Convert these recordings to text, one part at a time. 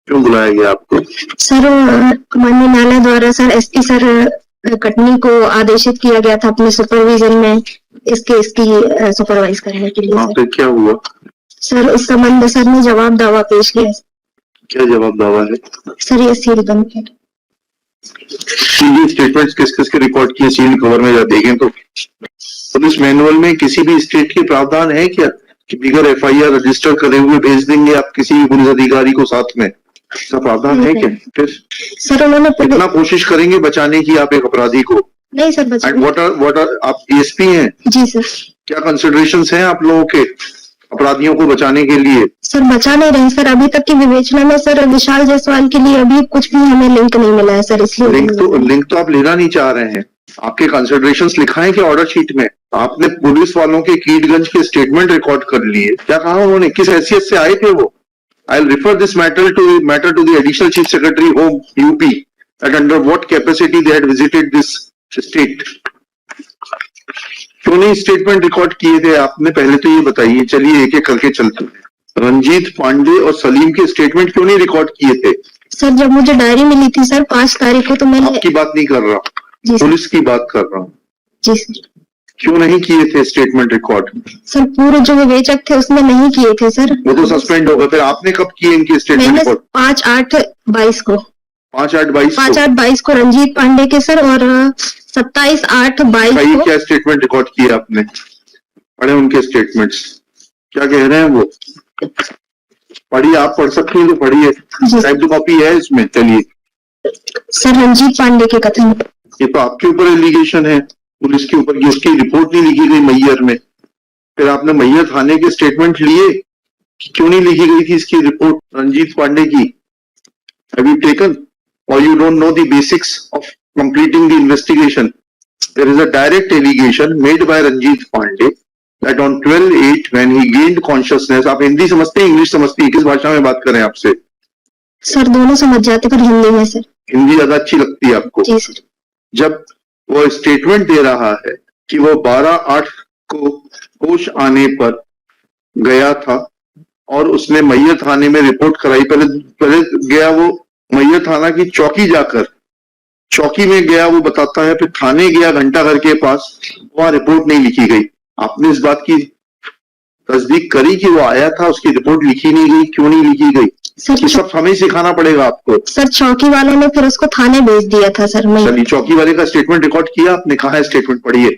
क्यों बुलाया गया आपको? सर माननीय न्यायालय द्वारा सर एसपी सर कटनी को आदेशित किया गया था अपने सुपरविजन में इसकी सुपरवाइज करने के लिए। वहाँ पे क्या हुआ सर? इस संबंध में सर ने जवाब दावा पेश किया। क्या जवाब दावा है सर? ये सील बंद है। स्टेटमेंट्स किस किस के रिकॉर्ड किए सील कवर में देखें तो पुलिस मैनुअल में किसी भी स्टेट के प्रावधान है क्या कि बिगर एफआईआर रजिस्टर करे हुए भेज देंगे आप किसी भी पुलिस अधिकारी को साथ में? ऐसा प्रावधान है क्या? फिर सर उन्होंने कितना कोशिश करेंगे बचाने की आप एक अपराधी को? नहीं सर बचाने। व्हाट आर आप एसपी हैं? जी सर। क्या कंसिडरेशंस हैं आप लोगों के अपराधियों को बचाने के लिए? सर बचा नहीं रहे सर, अभी तक की विवेचना में सर विशाल जायसवाल के लिए अभी कुछ भी हमें लिंक नहीं मिला है सर, इसलिए लिंक तो आप लेना नहीं चाह रहे हैं। आपके कंसिडरेशंस लिखा है कि ऑर्डर शीट में आपने पुलिस वालों के कीटगंज के स्टेटमेंट रिकॉर्ड कर लिए? क्या कहा उन्होंने? किस हैसियत से आए थे वो? I will refer this matter to the additional chief secretary home UP at under what capacity they had visited this state. क्यों नहीं स्टेटमेंट रिकॉर्ड किए थे आपने? पहले तो ये बताइए। चलिए एक एक करके चलते हैं। रंजीत पांडे और सलीम के स्टेटमेंट क्यों नहीं रिकॉर्ड किए थे? सर जब मुझे डायरी मिली थी सर 5 तारीख को तो मैंने आपकी बात नहीं कर रहा, पुलिस की बात कर रहा हूँ। जी सर। क्यों नहीं किए थे स्टेटमेंट रिकॉर्ड? सर पूरे जो विवेचक थे उसमें नहीं किए थे सर। वो तो सस्पेंड हो गए। फिर आपने कब किए इनके स्टेटमेंट रिकॉर्ड? 5/8/22 को। 5/8/22 को रंजीत पांडे के सर और 27/8/22 को। क्या स्टेटमेंट रिकॉर्ड किए आपने? पढ़े उनके स्टेटमेंट्स, क्या कह रहे हैं वो? पढ़िए, आप पढ़ सकती हैं तो पढ़िए, टाइप टू कॉपी है इसमें। चलिए। सर रंजीत पांडे के कथन, ये तो आपके ऊपर एलिगेशन है, पुलिस के ऊपर की उसकी रिपोर्ट नहीं लिखी गई मैयर में। फिर आपने मैयर थाने के स्टेटमेंट लिए, क्यों नहीं लिखी गई थी इसकी रिपोर्ट रंजीत पांडे की? Have you taken or you don't know the basics of completing the investigation? There is a direct allegation made by Ranjit Pandey that on 12/8 when he gained consciousness। आप हिंदी समझते हैं, इंग्लिश समझते हैं? किस भाषा में बात करें आपसे? सर दोनों समझ जाते, पर हिंदी में सर। हिंदी ज्यादा अच्छी लगती है आपको? जी सर। जब वो स्टेटमेंट दे रहा है कि वो 12/8 को होश आने पर गया था और उसने मैयर थाने में रिपोर्ट कराई। पहले गया वो मैयर थाना की चौकी, जाकर चौकी में गया वो बताता है, फिर थाने गया घंटाघर के पास, वहां रिपोर्ट नहीं लिखी गई। आपने इस बात की तस्दीक करी कि वो आया था, उसकी रिपोर्ट लिखी नहीं गई? क्यों नहीं लिखी गई? ये सब हमें सिखाना पड़ेगा आपको। सर चौकी वालों ने फिर उसको थाने भेज दिया था सर। चलिए, चौकी वाले का स्टेटमेंट रिकॉर्ड किया आपने? कहा है स्टेटमेंट? पढ़िए।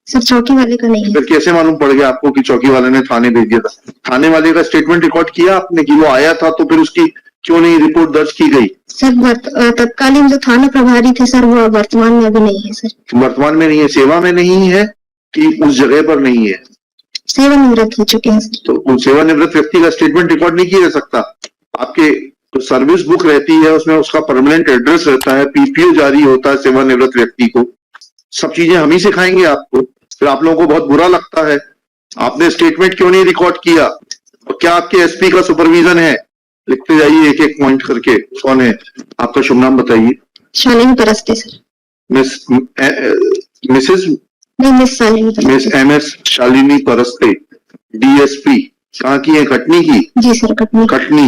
सर चौकी वाले का नहीं। फिर कैसे मालूम पड़ गया आपको कि चौकी वाले ने थाने भेज दिया था? थाने वाले का स्टेटमेंट रिकॉर्ड किया आपने कि वो आया था? तो फिर उसकी क्यों नहीं रिपोर्ट दर्ज की गई? सर तत्कालीन जो थाना प्रभारी थे सर वो वर्तमान में अभी नहीं है सर। वर्तमान में नहीं है? सेवा में नहीं है कि उस जगह पर नहीं है? सेवानिवृत्त हो चुके हैं। तो सेवानिवृत्त व्यक्ति का स्टेटमेंट रिकॉर्ड नहीं किया जा सकता? आपके जो सर्विस बुक रहती है उसमें उसका परमानेंट एड्रेस रहता है, पीपीओ जारी होता है सेवानिवृत्त व्यक्ति को। सब चीजें हम ही सिखाएंगे आपको। फिर आप लोगों को बहुत बुरा लगता है। आपने स्टेटमेंट क्यों नहीं रिकॉर्ड किया? और क्या आपके एसपी का सुपरविजन है? लिखते जाइए एक एक पॉइंट करके। कौन है? आपका शुभ नाम बताइए। Shalini Paraste sir. Miss MS Shalini Paraste, DSP। कहाँ की है? कटनी की? जी sir Katni.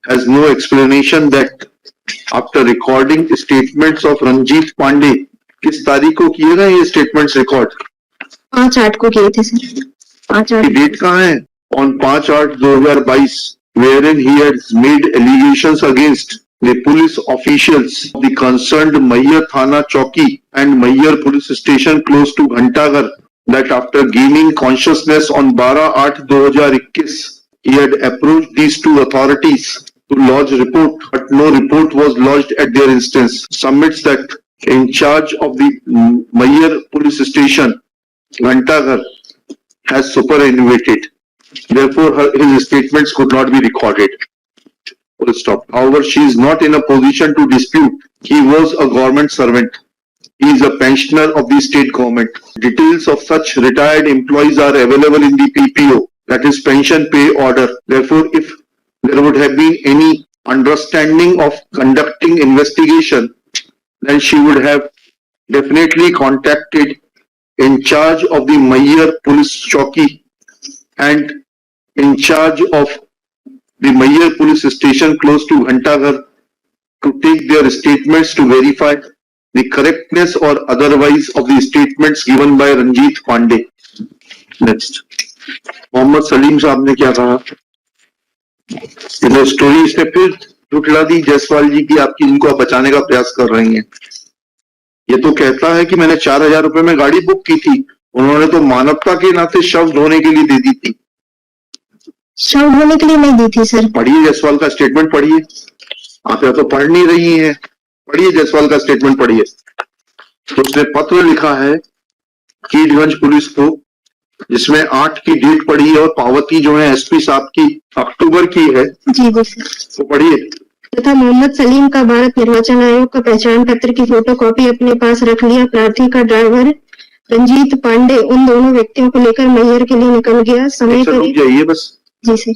has no explanation that after recording statements of Ranjit Pandey, किस तारीख को किए गए ये स्टेटमेंट्स रिकॉर्ड? 5/8 को किए थे सर। 5/8 डेट कहाँ है? on 5/8/2022 wherein he has made allegations against the police officials of the concerned Mayyar Thana Chowki and Mayyar police station close to Ghantaghar that after gaining consciousness on 12/8/2021 he had approached these two authorities to lodge report, but no report was lodged at their instance. Submits that in charge of the Mayyar police station Ghantaghar has superannuated. Therefore, his statements could not be recorded. Full stop. However, she is not in a position to dispute. He was a government servant. He is a pensioner of the state government. Details of such retired employees are available in the PPO, that is pension pay order. Therefore, if there would have been any understanding of conducting investigation, then she would have definitely contacted in charge of the Mayyar police chowki and in charge of the Mayyar police station close to Ghantaghar to take their statements to verify the correctness or otherwise of the statements given by Ranjit Pandey. Next. Mohammad Salim साहब ने क्या कहा? Story इसने फिर झुठला दी जायसवाल जी की, आपकी इनको आप बचाने का प्रयास कर रही हैं। ये तो कहता है कि मैंने 4,000 रुपए में गाड़ी बुक की थी, उन्होंने तो मानवता के नाते शव धोने के लिए दे दी थी। शव ढोने के लिए नहीं दी थी सर। पढ़िए जायसवाल का स्टेटमेंट पढ़िए, आप या तो पढ़ नहीं रही हैं, पढ़िए जायसवाल का स्टेटमेंट पढ़िए। तो उसने पत्र लिखा है कीटगंज पुलिस को, जिसमें 8 की डेट पड़ी है और पावती जो है एसपी साहब की अक्टूबर की है। जी जी सर। तो पढ़िए। तथा मोहम्मद सलीम का भारत निर्वाचन आयोग का पहचान पत्र की फोटोकॉपी अपने पास रख लिया। प्रार्थी का ड्राइवर रंजीत पांडे उन दोनों व्यक्तियों को लेकर मैहर के लिए निकल गया। समय रुक जाइए बस। जी सर।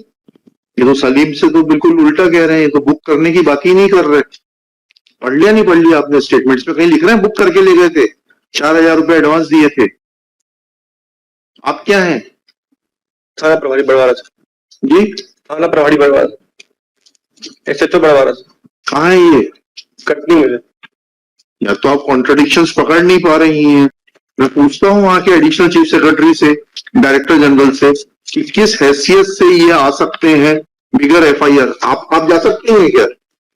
ये तो सलीम से तो बिल्कुल उल्टा कह रहे हैं, ये तो बुक करने की बात ही नहीं कर रहे। पढ़ लिया नहीं पढ़ लिया आपने स्टेटमेंट्स में? कहीं लिख रहे हैं बुक करके ले गए थे, 4,000 रुपए एडवांस दिए थे। आप क्या हैं? थाना प्रभारी बड़वारा जी, थाना प्रभारी बड़वारा, एसएचओ बड़वारा। कहाँ है ये? कटनी में। या तो आप कॉन्ट्रडिक्शंस पकड़ नहीं पा रही हैं। मैं पूछता हूँ वहां के एडिशनल चीफ सेक्रेटरी से, डायरेक्टर जनरल से, कि किस हैसियत से ये आ सकते हैं बिगर एफआईआर। आप जा सकते हैं क्या?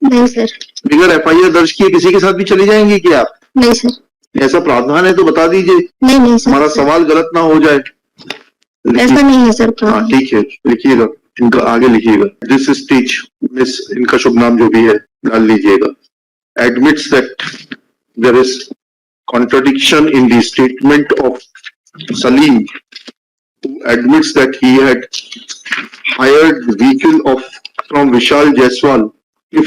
नहीं सर। बिगर एफआईआर दर्ज किए किसी के साथ भी चली जाएंगी क्या आप? नहीं सर। ऐसा प्रावधान है तो बता दीजिए। नहीं सर। हमारा सवाल गलत ना हो जाए। ऐसा नहीं है सर। हाँ ठीक है, लिखिएगा, इनका आगे लिखिएगा। दिस स्टेज मिस, इनका शुभ नाम जो भी है डाल लीजिएगा। Admits that there is contradiction in the statement of Salim, who admits that he had hired the vehicle from Vishal Jaiswal,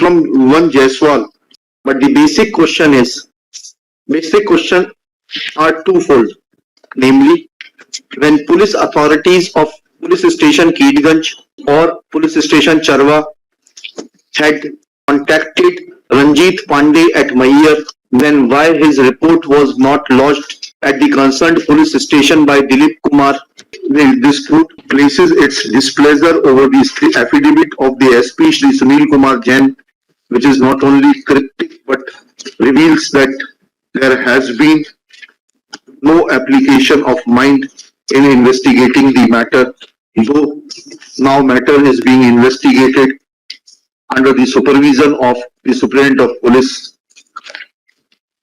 from one Jaiswal. But the basic question are twofold. Namely, when police authorities of police station Keedganj or police station Charwa had contacted Ranjit Pandey at Mayyar, then why his report was not lodged at the concerned police station by Dilip Kumar? This court places its displeasure over the affidavit of the SP Shri Sunil Kumar Jain, which is not only cryptic but reveals that there has been no application of mind in investigating the matter, though now matter is being investigated under the supervision of the Superintendent of Police.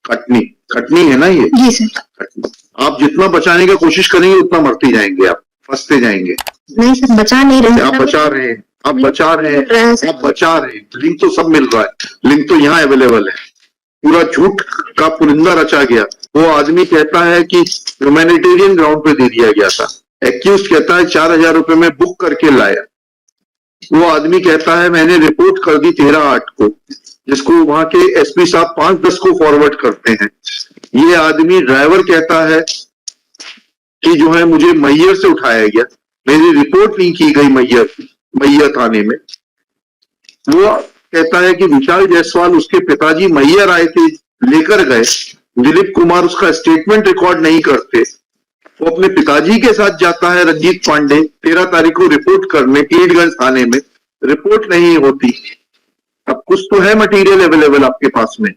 Katni है ना ये? जी sir. आप जितना बचाने की कोशिश करेंगे उतना मरते जाएंगे, आप फंसते जाएंगे। नहीं सर, बचा नहीं रहे। आप बचा रहे हैं, आप बचा रहे हैं, आप बचा रहे हैं। लिंक तो सब मिल रहा है, लिंक तो यहाँ अवेलेबल है। पूरा झूठ का पुलिंदा रचा गया। वो आदमी कहता है कि ह्यूमैनिटेरियन ग्राउंड पे दे दिया गया था। एक्यूज कहता है 4,000 रुपए में बुक करके लाया। वो आदमी कहता है मैंने रिपोर्ट कर दी 13/8 को, जिसको वहां के एसपी साहब 5-10 को फॉरवर्ड करते हैं। ये आदमी ड्राइवर कहता है कि जो है मुझे मैहर से उठाया गया, मेरी रिपोर्ट नहीं की गई मैहर थाने में। वो कहता है कि विशाल जायसवाल उसके पिताजी मैहर आए थे, लेकर गए। दिलीप कुमार उसका स्टेटमेंट रिकॉर्ड नहीं करते। वो अपने पिताजी के साथ जाता है रंजीत पांडे 13 तारीख को रिपोर्ट करने कीटगंज थाने में, रिपोर्ट नहीं होती। अब कुछ तो है मटेरियल अवेलेबल आपके पास में,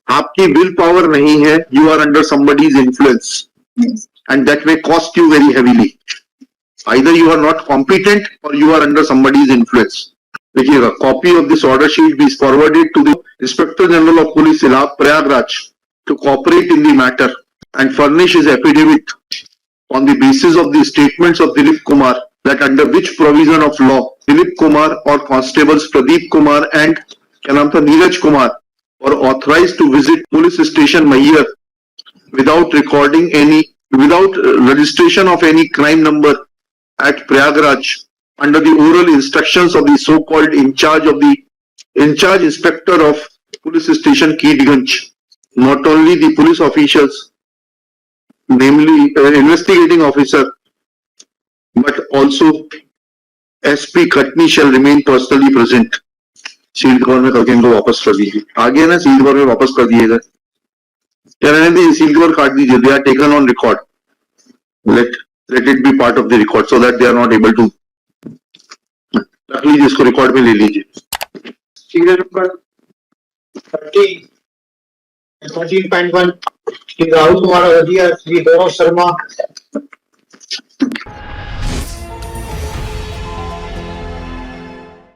आपकी विल पावर नहीं है। You are under somebody's influence and that may cost you very heavily. Either you are not competent or you are under somebody's influence. देखिएगा, copy of this order sheet be forwarded to the inspector general of police Prayagraj to cooperate in the matter and furnish his affidavit on the basis of the statements of Dilip Kumar, that under which provision of law Dilip Kumar or constables Pradeep Kumar and क्या नाम था Neeraj Kumar were authorized to visit police station Mayyar without registration of any crime number at Prayagraj under the oral instructions of the so-called in charge inspector of police station Keedganj. Not only the police officials, namely investigating officer, but also SP Khatni shall remain personally present. Sealed cover में करके इनको वापस कर दीजिए। आगे ना sealed cover में वापस कर दिएगा, क्या रहने दीजिए, सील्ड कवर काट दीजिए। They are taken on record, let it be part of the record so that they are not able to रख लीजिए, इसको रिकॉर्ड में ले लीजिए। Serial number 13.1 श्री राहुल कुमार अवधिया, श्री गौरव शर्मा,